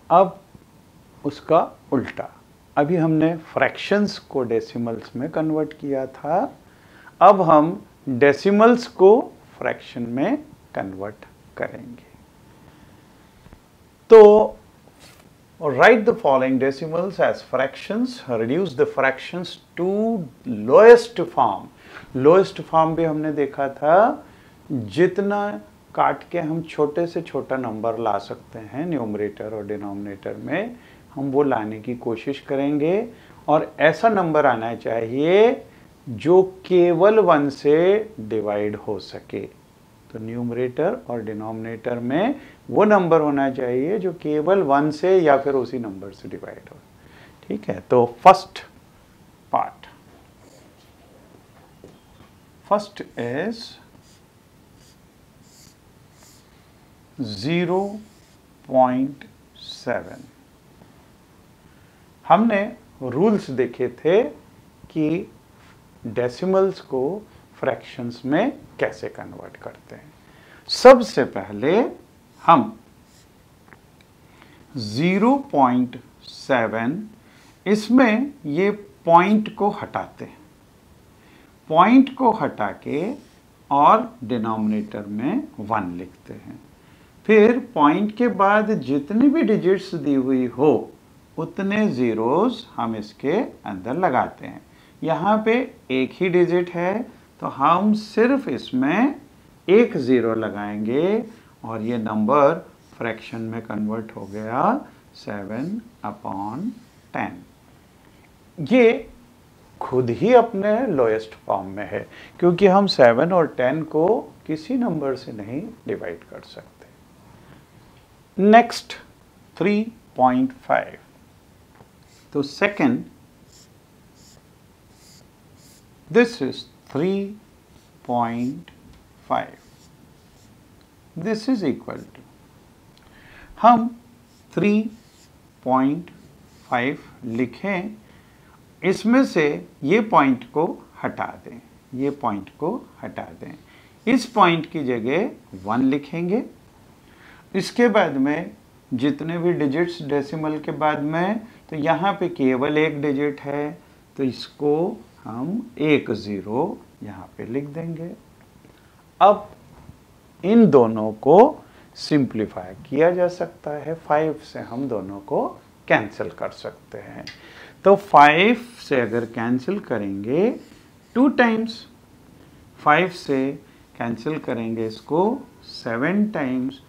अब उसका उल्टा, अभी हमने फ्रैक्शंस को डेसिमल्स में कन्वर्ट किया था, अब हम डेसिमल्स को फ्रैक्शन में कन्वर्ट करेंगे। तो write the following decimals as fractions, reduce the fractions to lowest form। lowest form भी हमने देखा था, जितना काट के हम छोटे से छोटा नंबर ला सकते हैं न्यूमरेटर और डिनोमिनेटर में, हम वो लाने की कोशिश करेंगे। और ऐसा नंबर आना चाहिए जो केवल 1 से डिवाइड हो सके। तो न्यूमरेटर और डिनोमिनेटर में वो नंबर होना चाहिए जो केवल 1 से या फिर उसी नंबर से डिवाइड हो। ठीक है, तो फर्स्ट पार्ट, फर्स्ट इज 0.7। हमने रूल्स देखे थे कि डेसिमल्स को फ्रैक्शंस में कैसे कन्वर्ट करते हैं। सबसे पहले हम 0.7 इसमें ये पॉइंट को हटाते हैं, पॉइंट को हटा के और डिनोमिनेटर में 1 लिखते हैं। फिर पॉइंट के बाद जितनी भी डिजिट्स दी हुई हो उतने जीरोस हम इसके अंदर लगाते हैं। यहाँ पे एक ही डिजिट है तो हम सिर्फ इसमें एक ज़ीरो लगाएंगे और ये नंबर फ्रैक्शन में कन्वर्ट हो गया 7/10। ये खुद ही अपने लोएस्ट फॉर्म में है क्योंकि हम 7 और 10 को किसी नंबर से नहीं डिवाइड कर सकते। नेक्स्ट 3.5। तो second, this is 3.5, this is equal to, हम 3.5 लिखें, इसमें से ये पॉइंट को हटा दें, ये पॉइंट को हटा दें, इस पॉइंट की जगह 1 लिखेंगे। इसके बाद में जितने भी डिजिट्स डेसिमल के बाद में, तो यहाँ पे केवल एक डिजिट है तो इसको हम 1 0 यहाँ पे लिख देंगे। अब इन दोनों को सिंप्लीफाई किया जा सकता है, 5 से हम दोनों को कैंसिल कर सकते हैं। तो 5 से अगर कैंसिल करेंगे 2 टाइम्स, 5 से कैंसिल करेंगे इसको 7 टाइम्स,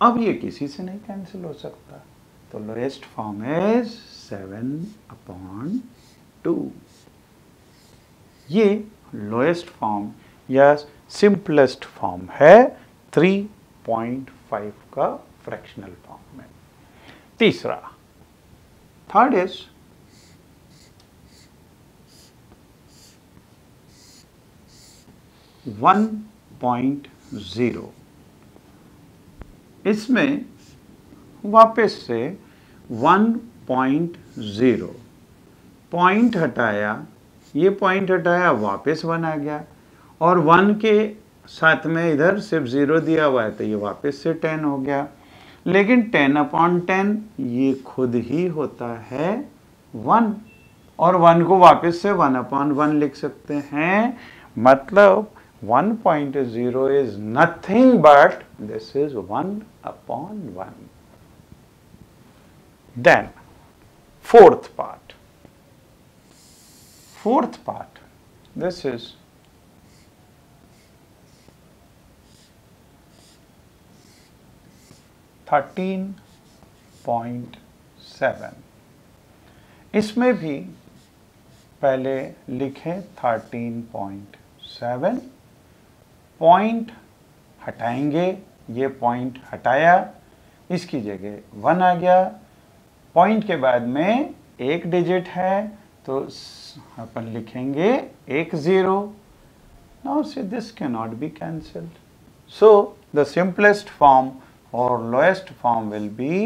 अब ये किसी से नहीं कैंसिल हो सकता, तो लोएस्ट फॉर्म इज 7/2। ये लोएस्ट फॉर्म या सिंपलेस्ट फॉर्म है 3.5 का फ्रैक्शनल फॉर्म में। तीसरा, थर्ड इज 1.0। इसमें वापस से 1.0, पॉइंट हटाया, ये पॉइंट हटाया, वापस 1 आ गया, और 1 के साथ में इधर सिर्फ 0 दिया हुआ है तो ये वापस से 10 हो गया। लेकिन 10/10 ये खुद ही होता है 1, और 1 को वापस से 1/1 लिख सकते हैं। मतलब 1.0 is nothing but this is 1/1. Then fourth part, this is 13.7। इसमें भी पहले लिखें 13.7, पॉइंट हटाएंगे, ये पॉइंट हटाया, इसकी जगह 1 आ गया, पॉइंट के बाद में एक डिजिट है तो अपन लिखेंगे 1 0। नाउ से this can not be cancelled, so the simplest form or lowest form will be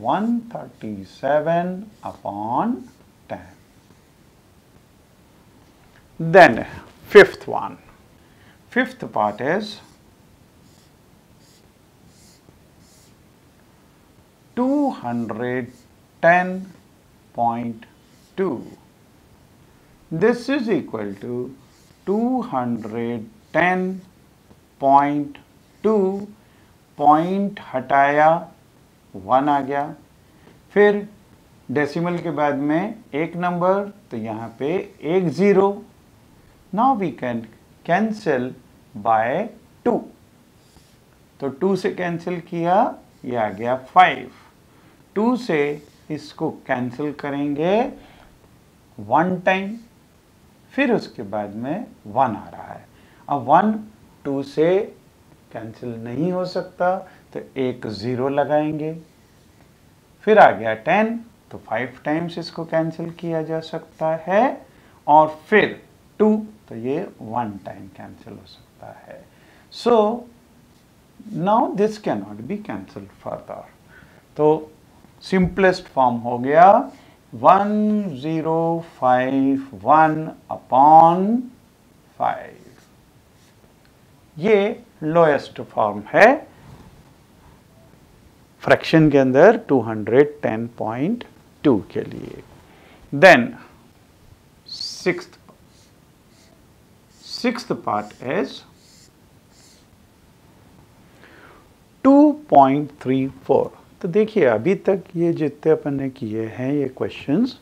137/10. Then fifth one, fifth part is 256 210.2. This is equal to 210.2, point हटाया 1 आ गया, फिर डेसिमल के बाद में एक नंबर, तो यहाँ पे एक 0. Now we can cancel by 2. तो 2 से कैंसिल किया, ये आ गया 5. 2 से इसको कैंसिल करेंगे 1 टाइम, फिर उसके बाद में 1 आ रहा है. अब 1 2 से कैंसिल नहीं हो सकता, तो एक 0 लगाएंगे, फिर आ गया 10, तो 5 टाइम्स इसको कैंसिल किया जा सकता है, और फिर 2, तो ये 1 टाइम कैंसिल हो सकता है. So now this can not be cancel further. तो सिंपलेस्ट फॉर्म हो गया 1051 अपॉन 5. ये लोएस्ट फॉर्म है फ्रैक्शन के अंदर 210.2 के लिए. Then sixth part is 2.34. तो देखिए अभी तक ये जितने अपन ने किए हैं ये क्वेश्चंस,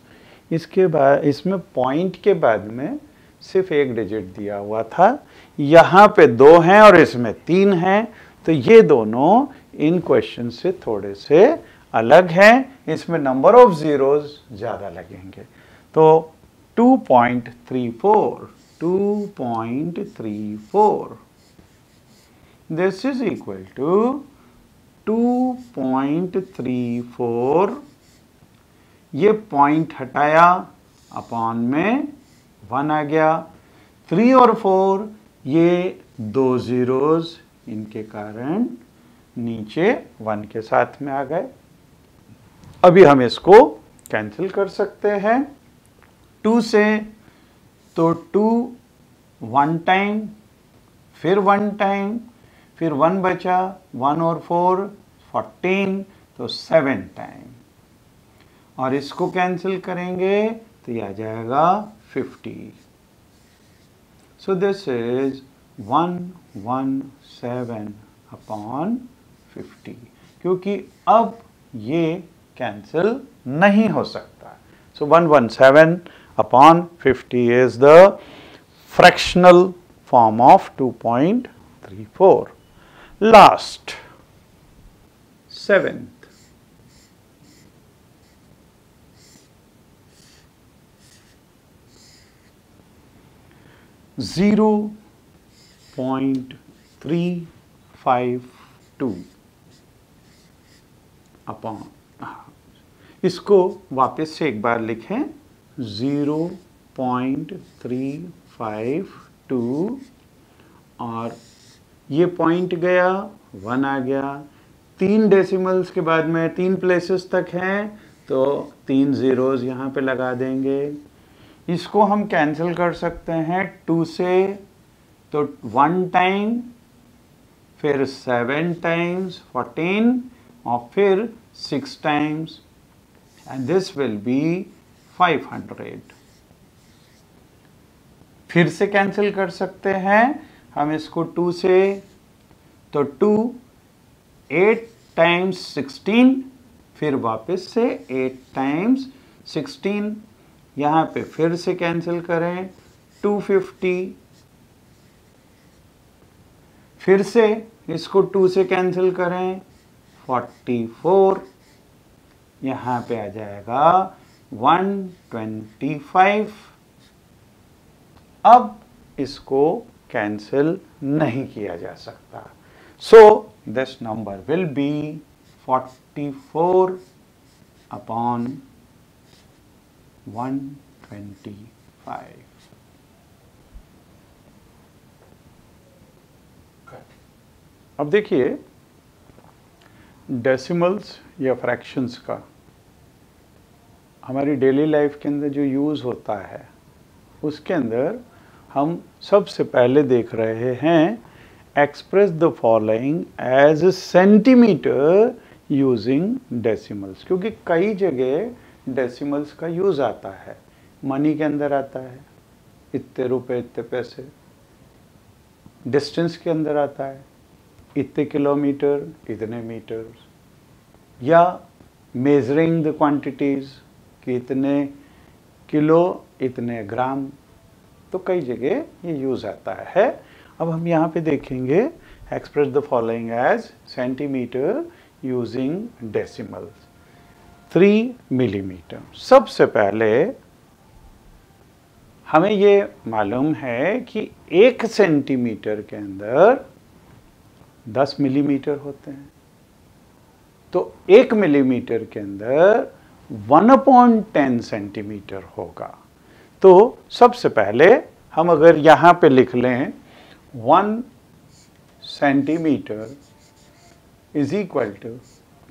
इसके बाद इसमें पॉइंट के बाद में सिर्फ एक डिजिट दिया हुआ था, यहाँ पे 2 हैं और इसमें 3 हैं, तो ये दोनों इन क्वेश्चन से थोड़े से अलग हैं, इसमें नंबर ऑफ जीरोस ज़्यादा लगेंगे. तो 2.34 दिस इज इक्वल टू 2.34, ये पॉइंट हटाया अपॉन में 1 आ गया. 3 और 4 ये 2 जीरोस, इनके कारण नीचे 1 के साथ में आ गए. अभी हम इसको कैंसिल कर सकते हैं 2 से, तो 2 1 टाइम, फिर 1 टाइम, फिर 1 बचा, 1 और 4 14, तो 7 टाइम, और इसको कैंसिल करेंगे तो यह आ जाएगा 50. सो दिस इज 117 अपॉन 50, क्योंकि अब ये कैंसिल नहीं हो सकता. सो 117 upon 50 is the fractional form of 2.34. Last 7th, 0.352 upon, इसको वापस से एक बार लिखें 0.352, और ये पॉइंट गया 1 आ गया. 3 डेसिमल्स के बाद में 3 प्लेसेस तक हैं, तो 3 जीरोस यहाँ पे लगा देंगे. इसको हम कैंसिल कर सकते हैं 2 से, तो 1 टाइम, फिर 7 टाइम्स 14, और फिर 6 times, and this will B 500. फिर से कैंसिल कर सकते हैं हम इसको 2 से, तो 2 8 टाइम्स 16, फिर वापस से 8 टाइम्स 16, यहाँ पे फिर से कैंसिल करें 250, फिर से इसको 2 से कैंसिल करें 44, यहाँ पे आ जाएगा 125. अब इसको कैंसिल नहीं किया जा सकता. So this number will be 44 upon 125. अब देखिए डेसिमल्स या फ्रैक्शंस का हमारी डेली लाइफ के अंदर जो यूज़ होता है, उसके अंदर हम सबसे पहले देख रहे हैं express the following as centimetre using decimals, क्योंकि कई जगह डेसिमल्स का यूज आता है। मनी के अंदर आता है, इतने रुपए इतने पैसे। डिस्टेंस के अंदर आता है, इतने किलोमीटर इतने मीटर। या मेजरिंग द क्वांटिटीज कि इतने किलो इतने ग्राम, तो कई जगह ये यूज आता है। अब हम यहाँ पे देखेंगे express the following as centimetre using decimals. 3 millimetre. सबसे पहले हमें ये मालूम है कि 1 सेंटीमीटर के अंदर 10 मिलीमीटर होते हैं, तो 1 मिलीमीटर के अंदर 1/10 सेंटीमीटर होगा। तो सबसे पहले हम अगर यहाँ पे लिख लें 1 centimetre is equal to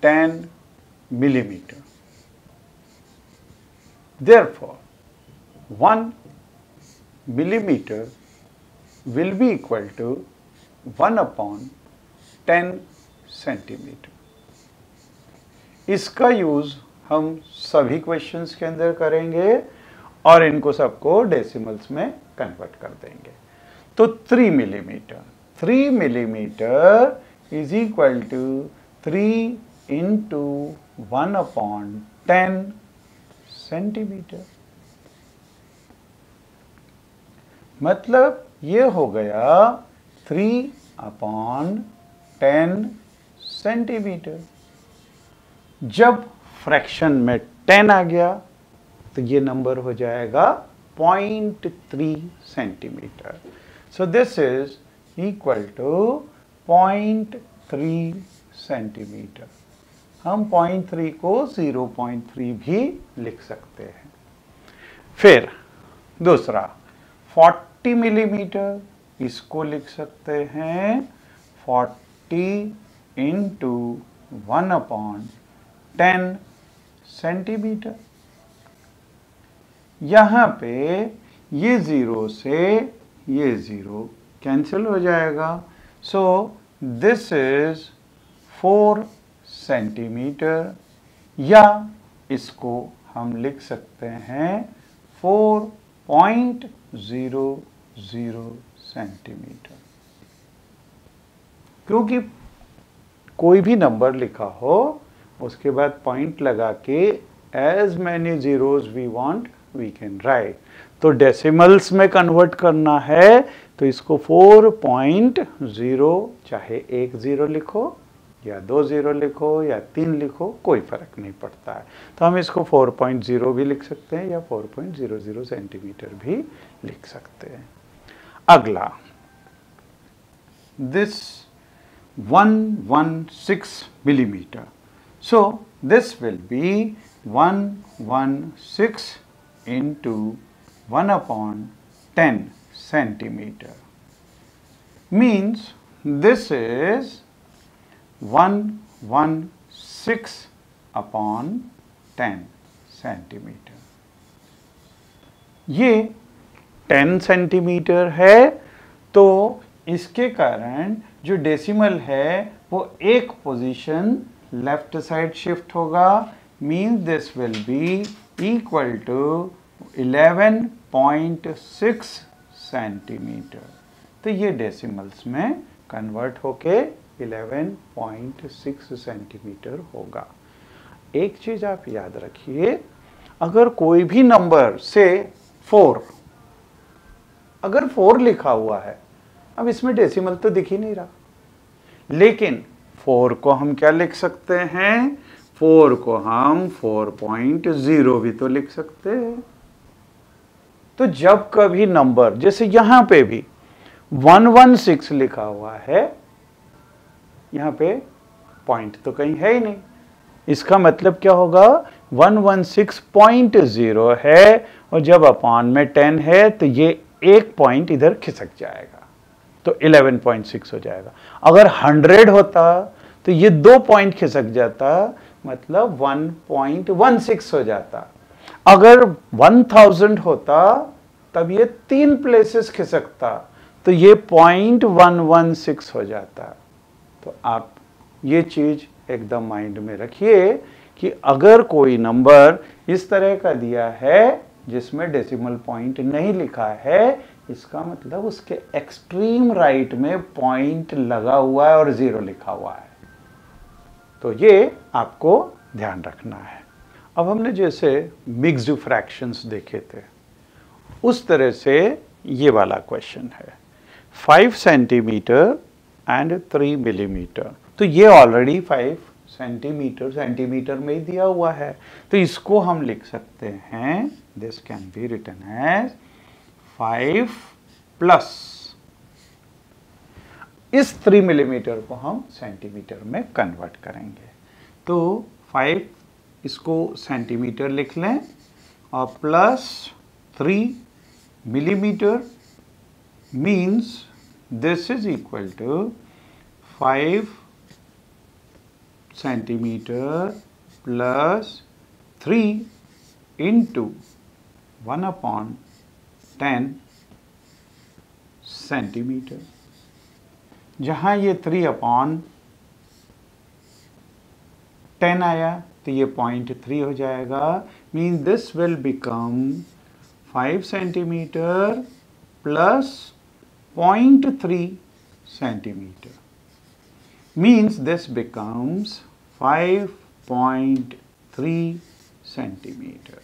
10 millimeter. Therefore, 1 millimeter will be equal to 1/10 centimeter. इसका यूज हम सभी क्वेश्चंस के अंदर करेंगे और इनको सबको डेसिमल्स में कन्वर्ट कर देंगे। तो 3 millimetre, 3 millimetre is equal to 3 into 1/10 centimetre. मतलब ये हो गया 3/10 सेंटीमीटर। जब फ्रैक्शन में 10 आ गया तो ये नंबर हो जाएगा 0.3 centimetre. So this is equal to 0.3 centimetre. हम 0.3 को 0.3 भी लिख सकते हैं। फिर दूसरा 40 मिलीमीटर, इसको लिख सकते हैं 40 into 1/10 सेंटीमीटर। यहाँ पे ये 0 से ये 0 कैंसिल हो जाएगा। सो दिस इज 4 सेंटीमीटर, या इसको हम लिख सकते हैं 4.00 सेंटीमीटर। क्योंकि कोई भी नंबर लिखा हो उसके बाद पॉइंट लगा के as many zeros we want we can write. तो डेसिमल्स में कन्वर्ट करना है तो इसको 4.0, चाहे 1 0 लिखो या 2 0 लिखो या 3 लिखो, कोई फर्क नहीं पड़ता है। तो हम इसको 4.0 भी लिख सकते हैं या 4.00 सेंटीमीटर भी लिख सकते हैं। अगला this 116 millimeter. So this will be 116 into 1/10 centimeter. Means this is 116/10 centimeter. ये 10 सेंटीमीटर है, तो इसके कारण जो डेसिमल है वो एक पोजीशन लेफ्ट साइड शिफ्ट होगा. Means this will be equal to 11.6 centimetre. तो ये डेसिमल्स में कन्वर्ट होके 11.6 सेंटीमीटर होगा. एक चीज आप याद रखिए, अगर कोई भी नंबर से 4, अगर 4 लिखा हुआ है, अब इसमें डेसिमल तो दिख ही नहीं रहा, लेकिन 4 को हम क्या लिख सकते हैं, 4 को हम 4.0 भी तो लिख सकते हैं. तो जब कभी नंबर, जैसे यहां पे भी 116 लिखा हुआ है, यहां पे पॉइंट तो कहीं है ही नहीं, इसका मतलब क्या होगा, 116.0 है, और जब अपॉन में 10 है तो ये एक पॉइंट इधर खिसक जाएगा, तो 11.6 हो जाएगा. अगर 100 होता तो ये 2 पॉइंट खिसक जाता, मतलब 1.16 हो जाता. अगर 1000 होता तब ये 3 प्लेसेस खिसकता, तो ये 0.116 हो जाता. तो आप ये चीज एकदम माइंड में रखिए कि अगर कोई नंबर इस तरह का दिया है जिसमें डेसिमल पॉइंट नहीं लिखा है, इसका मतलब उसके एक्सट्रीम राइट में पॉइंट लगा हुआ है और 0 लिखा हुआ है। तो ये आपको ध्यान रखना है। अब हमने जैसे मिक्स्ड फ्रैक्शंस देखे थे, उस तरह से ये वाला क्वेश्चन है 5 सेंटीमीटर एंड 3 मिलीमीटर। तो ये ऑलरेडी 5 सेंटीमीटर में ही दिया हुआ है, तो इसको हम लिख सकते हैं, this can be written as 5 plus इस 3 मिलीमीटर को हम सेंटीमीटर में कन्वर्ट करेंगे। तो 5 इसको सेंटीमीटर लिख लें और plus 3 millimeter means this is equal to 5 centimeter plus 3 into 1 upon 10 centimeter। जहाँ ये 3 upon 10 आया तो ये 0.3 हो जाएगा, mean this will become 5 centimeter plus 0.3 centimeter, means this becomes 5.3 centimeter।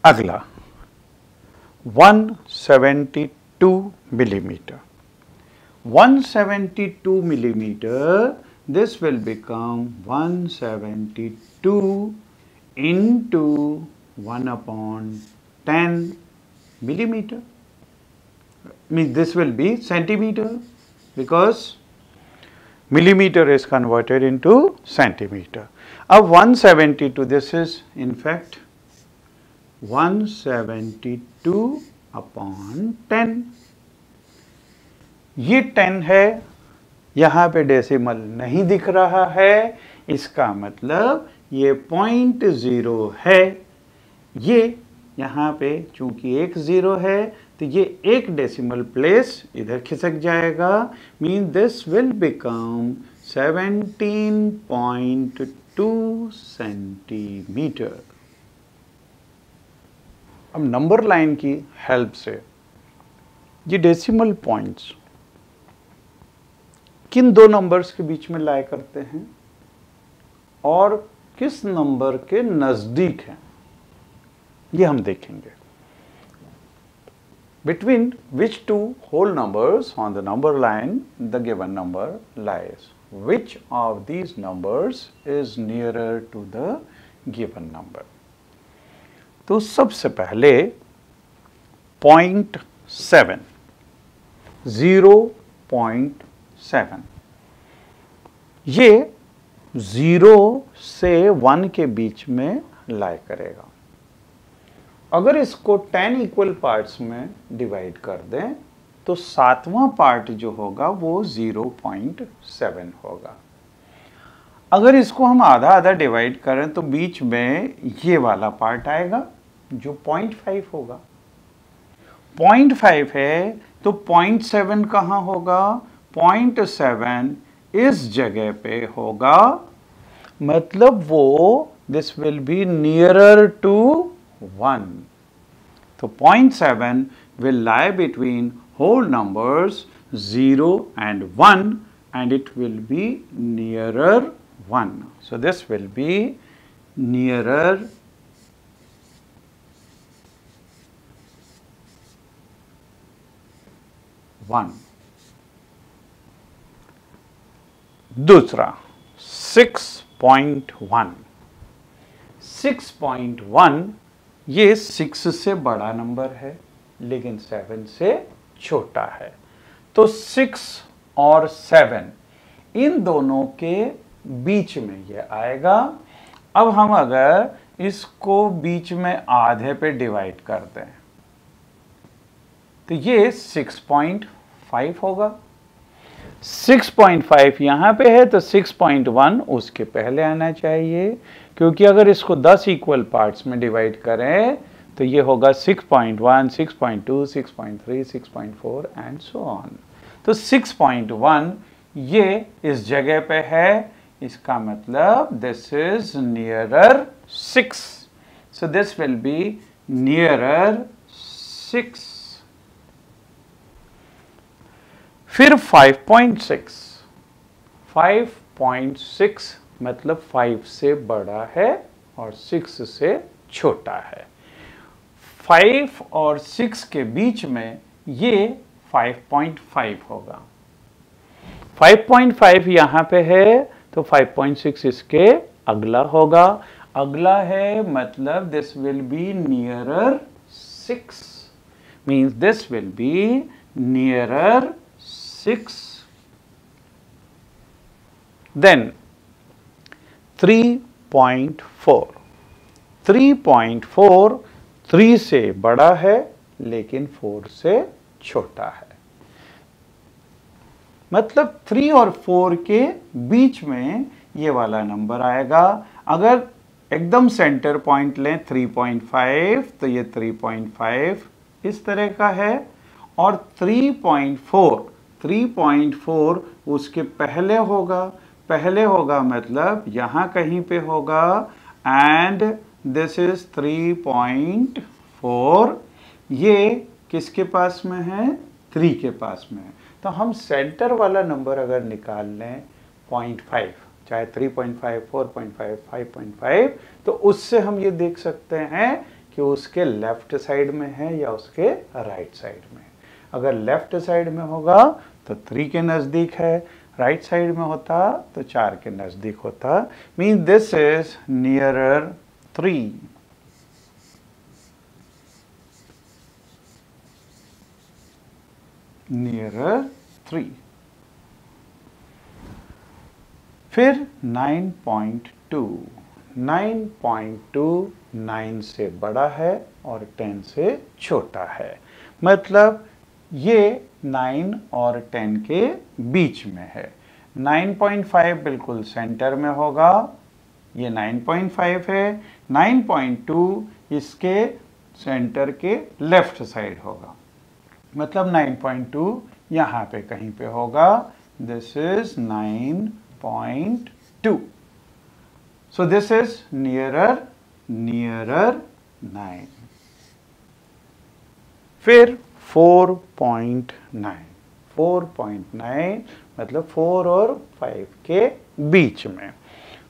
अगला 172 millimeter। 172 millimeter, this will become 172 into 1 upon 10 millimeter, means this will be centimeter because millimeter is converted into centimeter। अब 172, this is in fact 172 upon 10, ये 10 है, यहाँ पे decimal नहीं दिख रहा है, इसका मतलब ये 0.0 है। ये यहाँ पे चूंकि एक 0 है तो ये एक डेसिमल प्लेस इधर खिसक जाएगा, mean this will become 17.2 centimetre. अब नंबर लाइन की हेल्प से ये डेसिमल पॉइंट्स किन दो नंबर्स के बीच में लाया करते हैं और किस नंबर के नजदीक हैं, ये हम देखेंगे। Between which two whole numbers on the number line the given number lies? Which of these numbers is nearer to the given number? तो सबसे पहले 0.7, 0.7, ये 0 से 1 के बीच में लाई करेगा। अगर इसको 10 इक्वल पार्ट्स में डिवाइड कर दें तो 7वां पार्ट जो होगा वो 0.7 होगा। अगर इसको हम आधा आधा डिवाइड करें तो बीच में ये वाला पार्ट आएगा जो 0.5 होगा। 0.5 है तो 0.7 कहाँ होगा? 0.7 इस जगह पे होगा, मतलब वो this will be nearer to 1. So 0.7 will lie between whole numbers 0 and 1 and it will be nearer 1. So this will be nearer 1. दूसरा 6.1. 6.1 ये 6 से बड़ा नंबर है लेकिन 7 से छोटा है, तो 6 और 7 इन दोनों के बीच में ये आएगा। अब हम अगर इसको बीच में आधे पे डिवाइड कर दें तो ये 6.5 होगा। 6.5 यहाँ पे है तो 6.1 उसके पहले आना चाहिए, क्योंकि अगर इसको 10 इक्वल पार्ट्स में डिवाइड करें तो ये होगा 6.1, 6.2, 6.3, 6.4 एंड सो ऑन। तो 6.1 ये इस जगह पे है, इसका मतलब this is nearer 6, so this will be nearer 6। फिर 5.6, 5.6 मतलब 5 से बड़ा है और 6 से छोटा है। 5 और 6 के बीच में ये 5.5 होगा। 5.5 यहां पे है तो 5.6 इसके अगला होगा। अगला है मतलब this will be nearer 6, means this will be nearer 6। Then 3.4, 3.4 3 से बड़ा है लेकिन 4 से छोटा है, मतलब 3 और 4 के बीच में ये वाला नंबर आएगा। अगर एकदम सेंटर पॉइंट लें 3.5 तो ये 3.5 इस तरह का है, और 3.4 उसके पहले होगा मतलब यहां कहीं पे होगा, एंड दिस इज 3.4, ये किसके पास में है, 3 के पास में है। तो हम सेंटर वाला नंबर अगर निकाल लें 0.5, चाहे 3.5, 4.5, 5.5, तो उससे हम ये देख सकते हैं कि उसके लेफ्ट साइड में है या उसके राइट साइड में। अगर लेफ्ट साइड में होगा तो 3 के नज़दीक है, राइट साइड में होता तो 4 के नज़दीक होता, mean this is nearer 3। Nearer 3। फिर 9.2, 9.2 9 से बड़ा है और 10 से छोटा है, मतलब ये 9 और 10 के बीच में है। 9.5 बिल्कुल सेंटर में होगा, ये 9.5 है। 9.2 इसके सेंटर के लेफ्ट साइड होगा, मतलब 9.2 यहाँ पे कहीं पे होगा, this is 9.2, so this is nearer 9। फिर 4.9, 4.9 मतलब 4 और 5 के बीच में,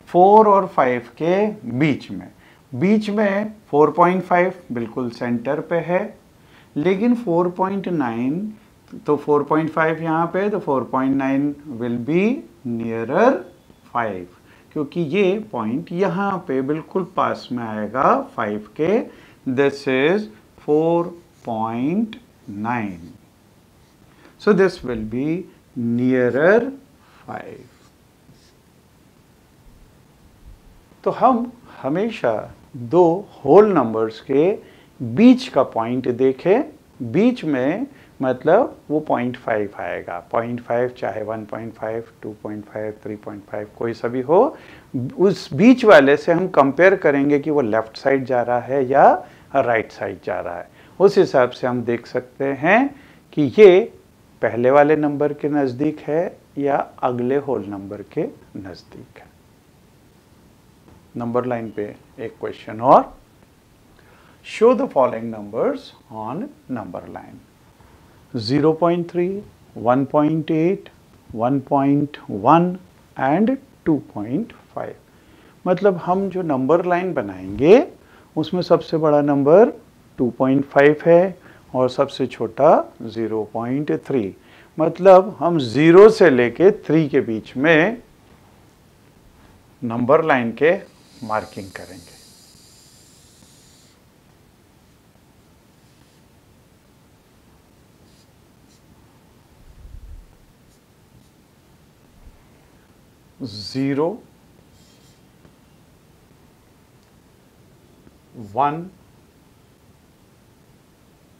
4 और 5 के बीच में 4.5 बिल्कुल सेंटर पे है, लेकिन 4.9, तो 4.5 यहाँ पे, तो 4.9 विल बी नियरर 5, क्योंकि ये पॉइंट यहाँ पे बिल्कुल पास में आएगा 5 के, this is 4.9, so this will be nearer 5। तो हम हमेशा दो होल नंबर्स के बीच का पॉइंट देखें, बीच में मतलब वो 0.5 आएगा। 0.5 चाहे 1.5, 2.5, 3.5 कोई सा भी हो, उस बीच वाले से हम कंपेयर करेंगे कि वो लेफ्ट साइड जा रहा है या राइट साइड जा रहा है। उस हिसाब से हम देख सकते हैं कि ये पहले वाले नंबर के नज़दीक है या अगले होल नंबर के नज़दीक है। नंबर लाइन पे एक क्वेश्चन और, show the following numbers on number line. 0.3, 1.8, 1.1 and 2.5। मतलब हम जो नंबर लाइन बनाएंगे उसमें सबसे बड़ा नंबर 2.5 है और सबसे छोटा 0.3, मतलब हम 0 से लेके 3 के बीच में नंबर लाइन के मार्किंग करेंगे। ज़ीरो, 1,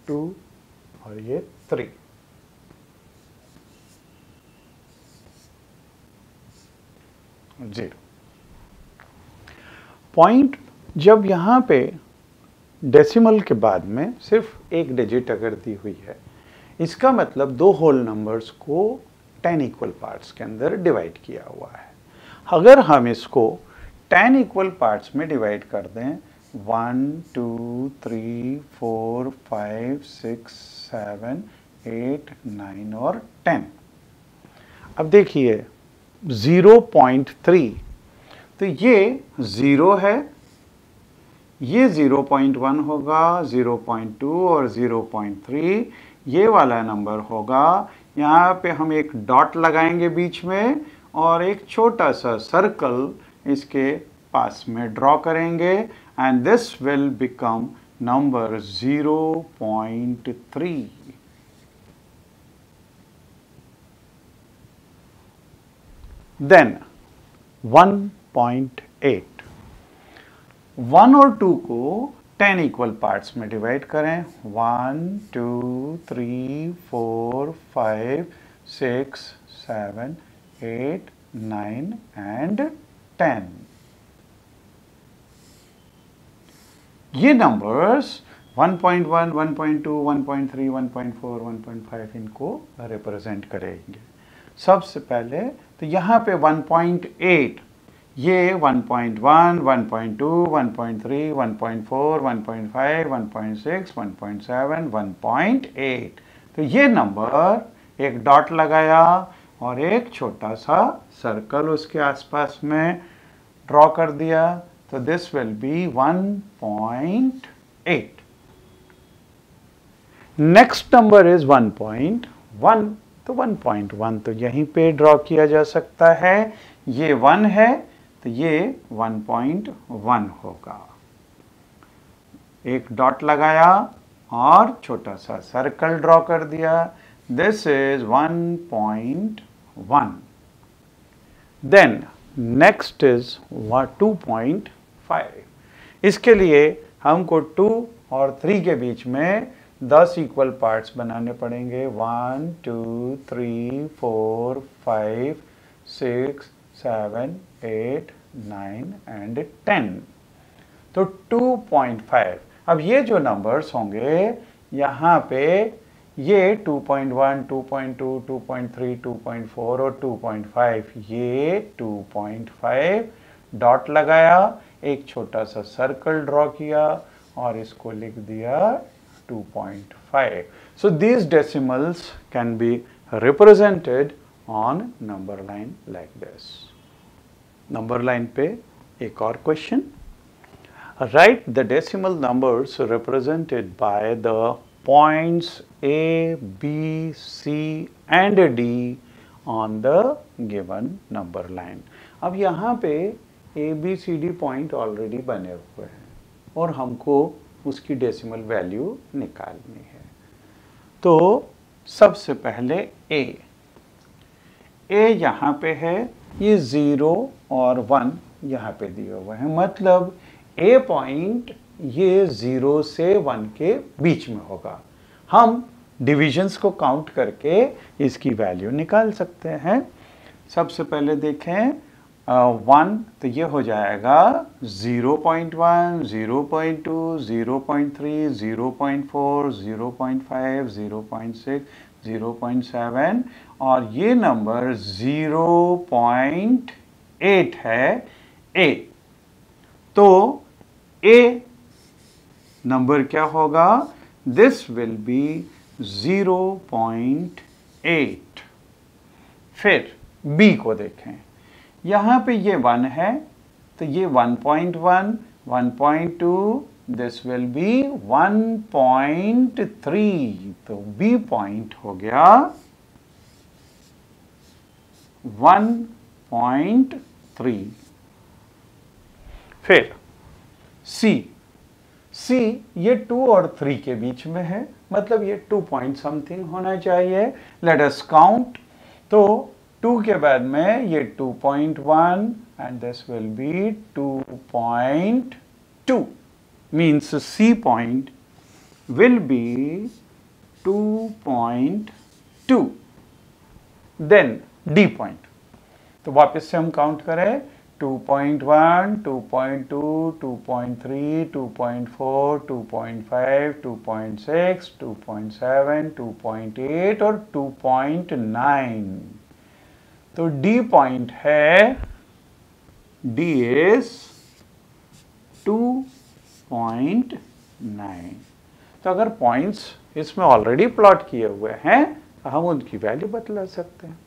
2 और ये 3। ज़ीरो पॉइंट जब यहाँ पे डेसिमल के बाद में सिर्फ एक डिजिट अगर दी हुई है, इसका मतलब दो होल नंबर्स को 10 इक्वल पार्ट्स के अंदर डिवाइड किया हुआ है। अगर हम इसको 10 इक्वल पार्ट्स में डिवाइड कर दें 1 2 3 4 5 6 7 8 9 और 10, अब देखिए 0.3, तो ये 0 है, ये 0.1 होगा, 0.2 और 0.3 ये वाला नंबर होगा। यहाँ पे हम एक डॉट लगाएंगे बीच में और एक छोटा सा सर्कल इसके पास में ड्रॉ करेंगे and this will become number 0.3। Then 1.8, 1 और 2 को 10 इक्वल पार्ट्स में डिवाइड करें 1 2 3 4 5 6 7 8 9 एंड 10। ये नंबर्स 1.1 1.2 1.3 1.4 1.5 इनको रिप्रेजेंट करेंगे। सबसे पहले तो यहाँ पे 1.8, ये 1.1 1.2 1.3 1.4 1.5 1.6 1.7 1.8, तो ये नंबर एक डॉट लगाया और एक छोटा सा सर्कल उसके आसपास में ड्रॉ कर दिया, तो this will B 1.8। Next number is 1.1, तो 1.1 तो यहीं पे ड्रॉ किया जा सकता है, ये 1 है तो ये 1.1 होगा। एक डॉट लगाया और छोटा सा सर्कल ड्रॉ कर दिया, this is 1.1। Then next is 2.5। इसके लिए हमको 2 और 3 के बीच में 10 इक्वल पार्ट्स बनाने पड़ेंगे 1 2 3 4 5 6 7 8 9 एंड 10, तो 2.5। अब ये जो नंबर्स होंगे यहाँ पे ये 2.1 2.2 2.3 2.4 और 2.5, ये 2.5 डॉट लगाया, एक छोटा सा सर्कल ड्रॉ किया और इसको लिख दिया 2.5। So these decimals can be represented on number line like this. Number line पे एक और question. Write the decimal numbers represented by the points A, B, C and D on the given number line. अब यहाँ पे A, B, C, D point already बने हुए हैं और हमको उसकी डेसिमल वैल्यू निकालनी है। तो सबसे पहले A यहाँ पे है, ये 0 और 1 यहाँ पे दिए हुए हैं, मतलब A पॉइंट ये 0 से 1 के बीच में होगा। हम डिविजन्स को काउंट करके इसकी वैल्यू निकाल सकते हैं। सबसे पहले देखें 1, तो ये हो जाएगा 0.1 0.2 0.3 0.4 0.5 0.6 0.7 और ये नंबर 0.8 है A। तो A नंबर क्या होगा? This will B 0.8। फिर B को देखें, यहाँ पे ये 1 है तो ये 1.1 1.2, दिस विल बी 1.3, तो B पॉइंट हो गया 1.3। फिर C ये 2 और 3 के बीच में है, मतलब ये 2 पॉइंट समथिंग होना चाहिए। लेट अस काउंट, तो 2 के बाद में ये 2.1 and this will be 2.2, means C point will be 2.2। देन D पॉइंट, तो वापस से हम काउंट करें 2.1, 2.2, 2.3, 2.4, 2.5, 2.6, 2.7, 2.8 और 2.9। तो D पॉइंट है, D इज 2.9। तो अगर पॉइंट्स इसमें ऑलरेडी प्लॉट किए हुए हैं तो हम उनकी वैल्यू बतला सकते हैं।